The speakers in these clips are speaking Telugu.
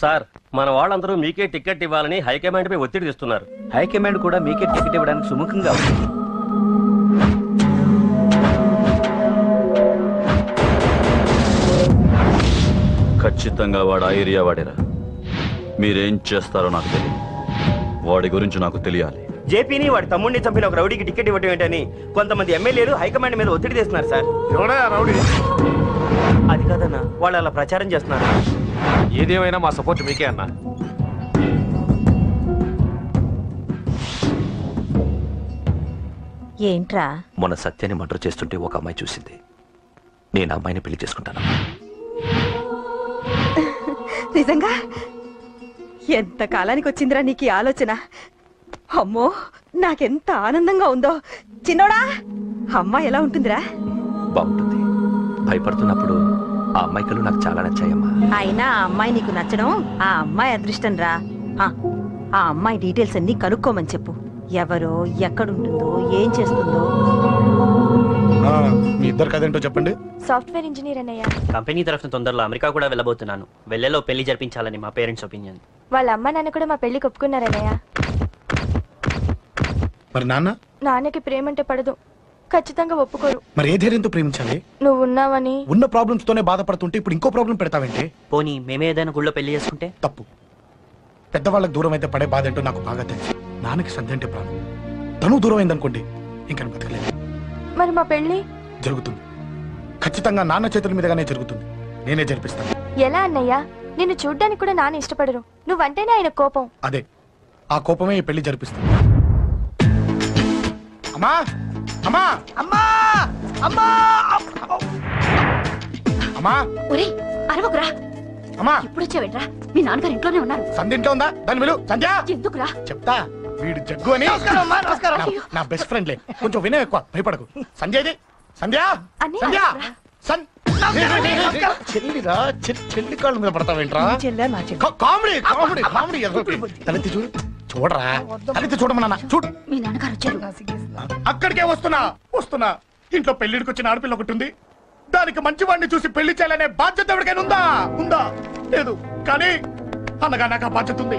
సార్ మన వాళ్ళందరూ మీకే టికెట్ ఇవ్వాలని హైకమాండ్ పై ఒత్తిడి తెస్తున్నారు. హైకమాండ్ కూడా మీకే టికెట్ ఇవ్వడానికి సుముఖంగా ఉంది. ఖచ్చితంగా వాడు ఆ ఏరియా వాడేరా. మీరేం చేస్తారో నాకు తెలియదు. వాడి గురించి నాకు తెలియాలి. జేపీని వాడి తమ్ముడిని చంపిన ఒక రౌడీకి టికెట్ ఇవ్వటం ఏంటని కొంతమంది ఎమ్మెల్యేలు హైకమాండ్ మీద ఒత్తిడి చేస్తున్నారు సార్. రౌడీ అది కాదన్నా, వాళ్ళు అలా ప్రచారం చేస్తున్నారు. ఏదేమైనా మా సపోర్ట్ మీకే అన్నా. ఏంట్రా? మొన్న సత్యాన్ని మర్డర్ చేస్తుంటే ఒక అమ్మాయి చూసింది. నేను అమ్మాయిని పెళ్లి చేసుకుంటాను. నిజంగా? ఎంత కాలానికి వచ్చిందిరా నీకు ఈ ఆలోచన? అమ్మో, నాకెంత ఆనందంగా ఉందో. చిన్నోడా, అమ్మాయి ఎలా ఉంటుందిరా? బాగుంటుంది. భయపడుతున్నప్పుడు ఆ అమ్మాయి కళ్ళు నాకు చాలా నచ్చాయమ్మా. అయినా ఆ అమ్మాయి నీకు నచ్చడం ఆ అమ్మాయి అదృష్టం రా. ఆ అమ్మాయి డీటెయిల్స్ అన్ని కనుక్కోమని చెప్పు. ఎవరో, ఎక్కడుంటుందో, ఏం చేస్తుందో. మీ ఇద్దరు కదేంటో చెప్పండి. సాఫ్ట్వేర్ ఇంజనీర్ అన్నయ్య. కంపెనీ తరఫున తొందరలో అమెరికా కూడా వెళ్ళబోతున్నాను. వెళ్ళేలో పెళ్లి జరిపించాలని మా పేరెంట్స్ ఒపీనియన్. వాళ్ళ అమ్మ నాన్న కూడా మా పెళ్లికి ఒప్పుకున్నారన్నయ్య. మరి నాన్నకి ప్రేమంటే పడదు, ఖచ్చితంగా ఒప్పుకోరు. మరి ఏ ధైర్యంతో ప్రేమించాలి? నువ్వు ఉన్నావని. ఉన్న ప్రాబ్లమ్స్ తోనే బాధపడుతుంటే ఇప్పుడు ఇంకో ప్రాబ్లం పెడతావేంటి? పోనీ మేమే ఏదైనా గుళ్ళో పెళ్లి చేసుకుంటే? తప్పు. పెద్దవాళ్ళకి దూరం అయితే పడే బాధ ఏంటో నాకు బాగా తెలుసు. నాన్నకి సంధ్య అంటే ప్రాణం. తను దూరం అయిందనుకోండి ఇంకా బతకలేదు. మరి మా పెళ్లి జరుగుతుంది. ఖచ్చితంగా నాన్న చేతుల మీదగానే జరుగుతుంది. నేనే జరిపిస్తాను. ఎలా అన్నయ్య? నిన్ను చూడ్డానికి కూడా నాన్న ఇష్టపడరు. నువ్వంటేనే ఆయన కోపం. అదే, ఆ కోపమే ఈ పెళ్లి జరిపిస్తుంది. అమ్మా అమ్మా అమ్మా అమ్మా అమ్మా ఒరేయ్, అరవకురా. అమ్మా ఇప్పుడు వచ్చావేంట్రా? మీ నాన్నగారు ఇంట్లోనే ఉన్నారు. సంధ్య ఇంట్లో ఉందా? దాని విలు. సంధ్య ఎందుకురా? చెప్తా. వీడు జగ్గు అని నా బెస్ట్ ఫ్రెండ్లే. కొంచెం వినయం ఎక్కువ, భయపడకు. సంధ్యది. సంధ్య సంధ్య చెల్లిరా. చెల్లి కాళ్ళ మీద పడతావేంట్రా? Comedy comedy comedy. తలెత్తి చూడు. చూడరా, తలెత్తి చూడమన్నా. చూడు, మీ నాన్నగారు వచ్చారు. అక్కడికే వస్తున్నా. ఇంట్లో పెళ్లిడికి వచ్చిన ఆడపిల్ల ఒకటి ఉంది. దానికి మంచి వాడిని చూసి పెళ్లి చేయాలనే బాధ్యత ఎవరికైనా ఉందా? లేదు. కానీ అన్నగా నాకు ఆ బాధ్యత ఉంది.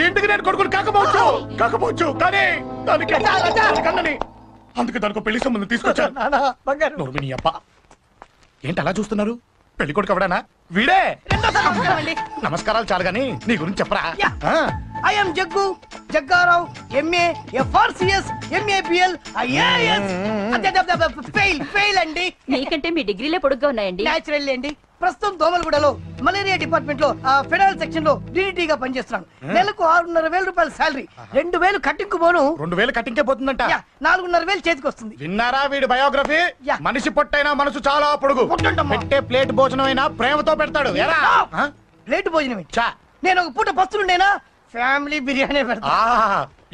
ఇంటికి నేను కొడుకుని కాకపోవచ్చు కానీ దానికి కన్నని. అందుకే దానికి పెళ్లి సంబంధం తీసుకొచ్చాను. అబ్బా, ఏంటి అలా చూస్తున్నారు? పెళ్లి కొడుకు ఎవడానా? వీడే. నమస్కారాలు చాలు గాని నీ గురించి చెప్పరా. I'm Jaggu Jaggarao, MA, FRCS, MABL, IAS. Fail అండి. నీకంటే మీ డిగ్రీలే పొడుగ్గా ఉన్నాయండి. న్యాచురల్ అండి. ప్రస్తుతం దోమలగూడలో మలేరియా డిపార్ట్మెంట్ లో ఫెడరల్ సెక్షన్ లో డీడీటీగా పనిచేస్తున్నాను. నెలకు 6,500 రూపాయల శాలరీ. 2,000 కట్టింకు పోను. 2,000 కట్టింకే పోతుందంట. 4,500 చేతికి వస్తుంది. విన్నారా వీడి బయోగ్రఫీ? మనిషి పొట్టైనా మనసు చాలా పొడుగు. పెట్టే ప్లేట్ భోజనం అయినా ప్రేమతో పెడతాడు. ప్లేట్ భోజనం నేను ఒక పూట పస్తులుండేనా? ఫ్యామిలీ బిర్యానీ పెడతా.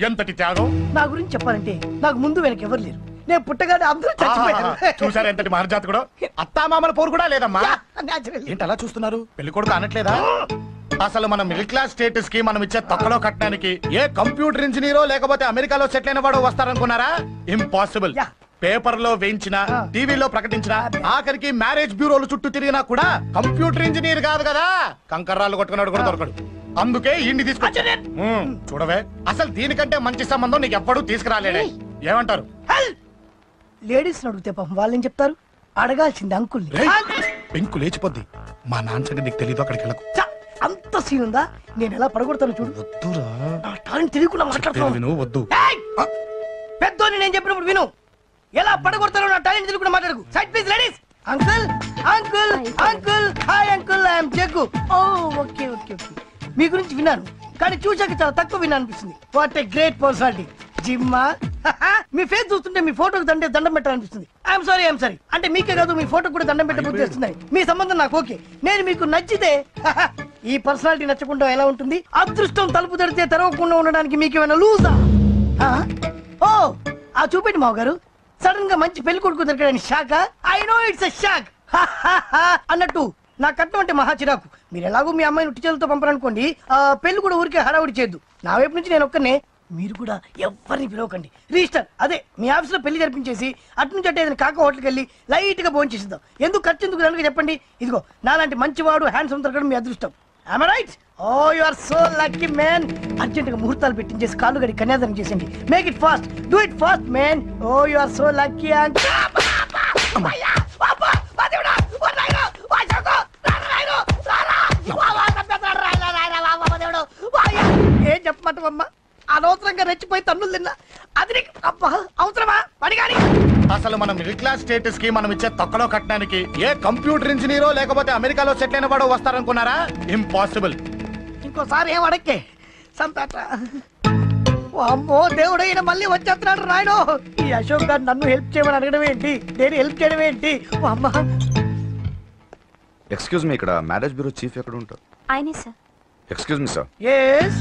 ఎంతటి త్యాగం! నా గురించి చెప్పాలంటే నాకు ముందు వెనక ఎవరు లేరు. నేను పుట్టగానే అందరూ చచ్చిపోయారు. చూసారు ఎంతటి మహర్జాత్ కూడా. అత్తామామల పోరు కూడా లేదమ్మా. ఏంటి అలా చూస్తున్నారు? పెళ్లి కొడుకు అనట్లేదా? అసలు మన మిడిల్ క్లాస్ స్టేటస్ కి మనం ఇచ్చే తక్కువలో కట్టడానికి ఏ కంప్యూటర్ ఇంజనీరో లేకపోతే అమెరికాలో సెటిల్ అయిన వాడు వస్తారనుకున్నారా? ఇంపాసిబుల్. పేపర్ లో వేయించిన, టీవీలో ప్రకటించిన, ఆఖరికి మ్యారేజ్ బ్యూరోలు చుట్టూ తిరిగినా కూడా కంప్యూటర్ ఇంజనీర్ కాదు కదా. కంకర్రాలు కొట్టుకున్నాడు కూడా దొరకడు. అందుకే ఇండి తీసుకొచ్చా. చూడవే, అసలు దీనికంటే మంచి సంబంధం నీకు ఎప్పుడూ తీసుకురాలేడే. ఏమంటారు? లేడీస్ అడిగితే పాపం వాళ్ళేం చెప్తారు? అడగాల్సింది అంకుల్. పెంకు లేచిపోద్ది. మా నాన్న సంగతి నీకు తెలీదు. అక్కడికి వెళ్ళకు. అంత సీన్ ఉందా? నేను ఎలా పడగొడతాను చూడు. వద్దురా, నా టాలెంట్ తెలియకుండా మాట్లాడుతున్నాను. వద్దు. పెద్దోని నేను చెప్పినప్పుడు విను. ఎలా పడగొడతానో నా టాలెంట్ తెలియకుండా మాట్లాడకు. Side please ladies. Uncle uncle uncle. Hi uncle, I'm Jaggu. Oh okay okay okay. మీ గురించి విన్నాను కానీ చూశాక చాలా తక్కువ విన్నా అనిపిస్తుంది. What a great personality. జిమ్మా, మీ ఫేస్ చూస్తుంటే మీ ఫోటోకి దండం పెట్టాలనిపిస్తుంది. ఐఎమ్ సారీ అంటే మీకే కాదు, మీ ఫోటోకి కూడా దండం పెట్టే బుద్ధి వస్తున్నాయి. మీ సంబంధం నాకు ఓకే. నేను మీకు నచ్చితే ఈ పర్సనాలిటీ నచ్చకుండా ఎలా ఉంటుంది? అదృష్టం తలుపు తెరితే తెరవకుండా ఉండడానికి మీకేమైనా లూజా? ఓ ఆ చూపెట్టి మావ గారు. సడన్ గా మంచి పెళ్లి కొడుకు దొరికాడని shock. I know it's a shock. అన్నట్టు నా కట్నం అంటే మహా చిరాకు. మీరు ఎలాగో మీ అమ్మాయిని ఉట్టి చేతులతో పంపరనుకోండి, పెళ్లి కూడా ఊరికే హడావుడి చేయొద్దు. నా వైపు నుంచి నేను ఒక్కనే. మీరు కూడా ఎవరిని పిలవకండి. రిజిస్టర్ అదే మీ ఆఫీస్ లో పెళ్లి జరిపించేసి అటు నుంచి అంటే ఏదైనా కాక హోటల్కి వెళ్ళి లైట్ గా భోజనం చేసిద్దాం. ఎందుకు ఖర్చు ఎందుకు కనుక చెప్పండి. ఇదిగో నాలాంటి మంచివాడు హ్యాండ్సమ్ దొరకడం మీ అదృష్టం. Am I right? Oh, you are so lucky, man. Urgent గా ముహూర్తాలు పెట్టించేసి కాళ్ళు గడి కన్యాదానం చేసింది. Make it fast. Do it fast, man. Oh, you are so lucky. ఏం చెప్పమంటావమ్మా? అనవసరంగా రెచ్చిపోయి తన్నులు తిన్నా. అది నీకు అబ్బా అవసరమా? పడిగాని అసలు మన మిడిల్ క్లాస్ స్టేటస్ కి మనం ఇచ్చే తొక్కలో కట్టడానికి ఏ కంప్యూటర్ ఇంజనీరో లేకపోతే అమెరికాలో సెటిల్ అయిన వాడు వస్తారనుకున్నారా? ఇంపాసిబుల్. ఇంకోసారి ఏం అడక్కే సంపేట. అమ్మో దేవుడు ఈయన మళ్ళీ వచ్చేస్తున్నాడు రాయడు. ఈ అశోక్ గారు నన్ను హెల్ప్ చేయమని అడగడం ఏంటి, నేను హెల్ప్ చేయడం ఏంటి? అమ్మ ఎక్స్క్యూజ్ మీ, ఇక్కడ మ్యారేజ్ బ్యూరో చీఫ్ ఎక్కడ ఉంటారు? ఆయనే sir. Excuse me sir. Yes.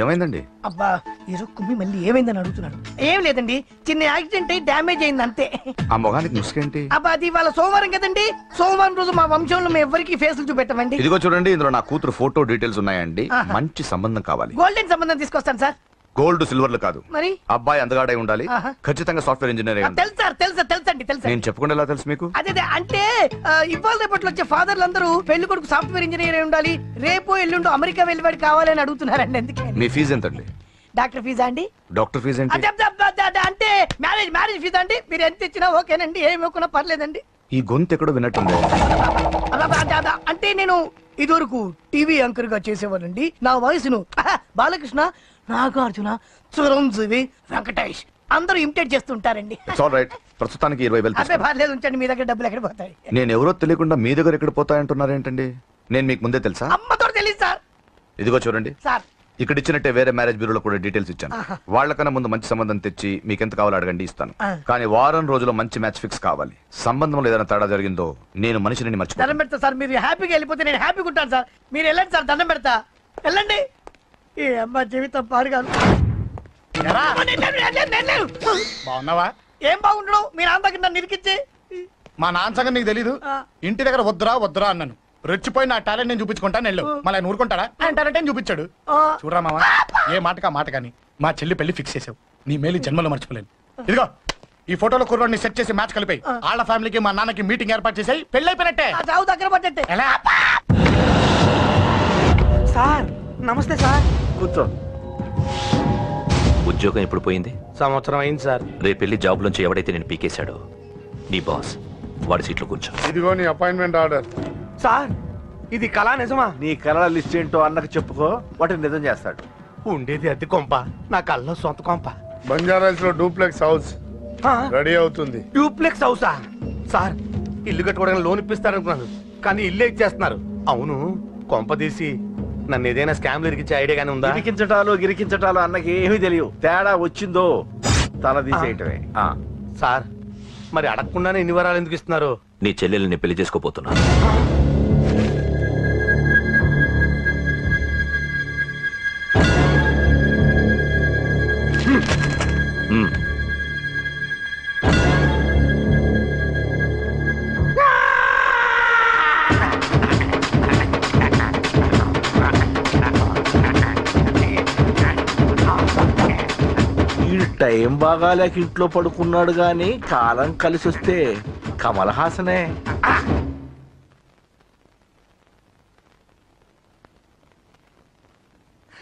ఏమైందండి? అబ్బా ఈరోజు కుమ్మి మళ్ళీ ఏమైందని అడుగుతున్నాడు. ఏం లేదండి, చిన్న యాక్సిడెంట్ అయి డ్యామేజ్ అయింది అంతే. ఆ మొగానికి ముసుకేంటి? అబ్బా అది ఇవాళ సోమవారం కదండి, సోమవారం రోజు మా వంశంలో మేము ఎవరికి ఫేసులు చూపెట్టమండి. ఇదిగో చూడండి, ఇందులో నా కూతురు ఫోటో డీటెయిల్స్ ఉన్నాయండి. మంచి సంబంధం కావాలి. గోల్డెన్ సంబంధం తీసుకొస్తాను సార్. గోల్డ్ సిల్వర్లు కాదు, మరి అబ్బాయి అందగాడై ఉండాలి. ఖచ్చితంగా సాఫ్ట్వేర్ ఇంజనీర్ అయి ఉండాలి. తెలుసు సార్, తెలుసండి తెలుసు. నేను చెప్పకుండా ఎలా తెలుసు మీకు? అదే అంటే ఇవాళ రేపట్లో వచ్చే ఫాదర్లు అందరూ పెళ్లి కొడుకు సాఫ్ట్వేర్ ఇంజనీర్ అయి ఉండాలి, రేపు ఎల్లుండు అమెరికా వెళ్ళివాడు కావాలని అడుగుతున్నారండి. ఎందుకే? మీ ఫీజు ఎంతండి? డాక్టర్ ఫీజా అండి? డాక్టర్ ఫీజు ఏంటి? అంటే మ్యారేజ్ ఫీజా అండి? మీరు ఎంత ఇచ్చినా ఓకేనండి, ఏమి ఇవ్వకున్నా పర్లేదండి. ఈ గొంతు ఎక్కడో విన్నట్టుంది. అంటే నేను ఇదివరకు టీవీ యాంకర్ గా చేసేవాడండి. నా వయసును బాలకృష్ణ, నాగార్జున, చిరంజీవి, వెంకటేష్ అందరూ ఇమిటేట్ చేస్తుంటారండి. ప్రస్తుతానికి 20,000 అదే పర్లేదు, ఉంచండి. మీ దగ్గర డబ్బులు ఎక్కడ పోతాయి? నేను ఎవరో తెలియకుండా మీ దగ్గర ఎక్కడ పోతాయంటున్నారేంటండి? నేను మీకు ముందే తెలుసా? అమ్మతో తెలియదు సార్. ఇదిగో చూడండి సార్, ఇక్కడ ఇచ్చినట్టే వేరే మ్యారేజ్ బ్యూరోలో కూడా డీటెయిల్స్ ఇచ్చాను. వాళ్ళకన్నా ముందు మంచి సంబంధం తెచ్చి మీకు ఎంత కావాలో అడగండి, ఇస్తాను. కానీ వారం రోజుల్లో మంచి మ్యాచ్ ఫిక్స్ కావాలి. సంబంధంలో ఏదైనా తేడా జరిగిందో నేను మనిషిని మర్చిపోతాను. దండం పెడతా సార్, మీరు హ్యాపీగా వెళ్ళిపోతే నేను హ్యాపీగా ఉంటాను సార్. మీరు వెళ్ళండి సార్, దండం పెడతా, వెళ్ళండి. ఏ అమ్మ జీవితం పాడుగాను. బాగున్నావా? ఏం బాగుండడం, మీ నాన్న దగ్గర నన్ను ఇరికిచ్చి. మా నాన్న సంగతి నీకు తెలీదు. ఇంటి దగ్గర వద్దురా అన్నాను. రెచ్చిపోయి నా టాలెంట్ నేను చూపించుకుంటాను వెళ్ళు. మళ్ళీ ఆయన ఊరుకుంటాడా? ఆయన టాలెంట్ అని చూపించాడు. చూడరా మావా, ఏ మాటకా మాట కానీ మా చెల్లి పెళ్లి ఫిక్స్ చేసావు. నీ మేలు జన్మలో మర్చిపోలేను. ఇదిగో ఈ ఫోటోలో కుర్రాడిని సెట్ చేసి మ్యాచ్ కలిపాయి. వాళ్ళ ఫ్యామిలీకి మా నాన్నకి మీటింగ్ ఏర్పాటు చేసాయి. పెళ్లి అయిపోయినట్టే. చావు దగ్గర పడ్డట్టే. ఎలా? సార్ నమస్తే సార్. కూర్చో. ఉద్యోగం ఎప్పుడు పోయింది? సంవత్సరం అయింది సార్. రేపెళ్ళి జాబ్ నుంచి ఎవడైతే నేను పీకేశాడో నీ బాస్ వాడి సీట్లో కూర్చో. ఇదిగో నీ అపాయింట్మెంట్ ఆర్డర్. సార్ ఇది కళా నిజమా? నీ కళల లిస్ట్ ఏంటో అన్నకు చెప్పుకో, వాటిని నిజం చేస్తాడు. ఉండేది అద్దె కొంప, నా కళ్ళలో సొంత కొంప. బంజారాస్ లో డూప్లెక్స్ హౌస్ రెడీ అవుతుంది. డూప్లెక్స్ హౌసా? సార్ ఇల్లు కట్టుకోవడానికి లోన్ ఇప్పిస్తారనుకున్నాను, కానీ ఇల్లే ఇచ్చేస్తున్నారు. అవును, కొంప తీసి నన్ను ఏదైనా స్కామ్ ఇరికించే ఐడియా గానీ ఉందా? గిరికించటాలు అన్నకి ఏమీ తెలియదు. తేడా వచ్చిందో తల తీసేయటమే. సార్ మరి అడగకుండానే ఇన్ని వరాలు ఎందుకు ఇస్తున్నారు? నీ చెల్లెల్ని పెళ్లి చేసుకోపోతున్నా. టైం బాగాలేక ఇంట్లో పడుకున్నాడు గాని కాలం కలిసి వస్తే కమల్ హాసనే.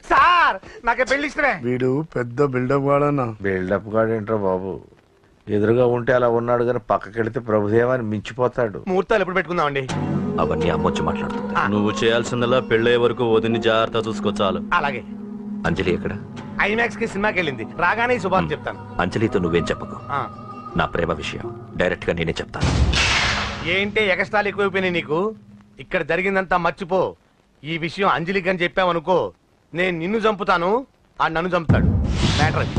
సార్ నాకే పెళ్లి ఇష్టమే. వీడు పెద్ద బిల్డప్ వాడన్నా. బిల్డప్ గాడేంట్రా బాబు, ఎదురుగా ఉంటే అలా ఉన్నాడు కానీ పక్కకెడితే ప్రభుదేవాన్ని మించిపోతాడు. ముహూర్తాలు ఎప్పుడు పెట్టుకుందామండి? అవన్నీ అమ్మొచ్చి మాట్లాడుతుంది. నువ్వు చేయాల్సిందలా పెళ్ళే వరకు వదిని జాగ్రత్త చూసుకో చాలు. అలాగే. అంజలి ఎక్కడ? ఐమాక్స్ కి సినిమాకి వెళ్ళింది, రాగానే శుభాన్ని చెప్తాను. అంజలితో నువ్వేం చెప్పకు. నా ప్రేమ విషయం డైరెక్ట్ గా నేనే చెప్తాను. ఏంటి ఎగస్ట్రాలు ఎక్కువైపోయినాయి నీకు? ఇక్కడ జరిగిందంతా మర్చిపో. ఈ విషయం అంజలికి అని చెప్పావనుకో, నేను నిన్ను చంపుతాను, ఆ నన్ను చంపుతాడు. మ్యాటర్ అది.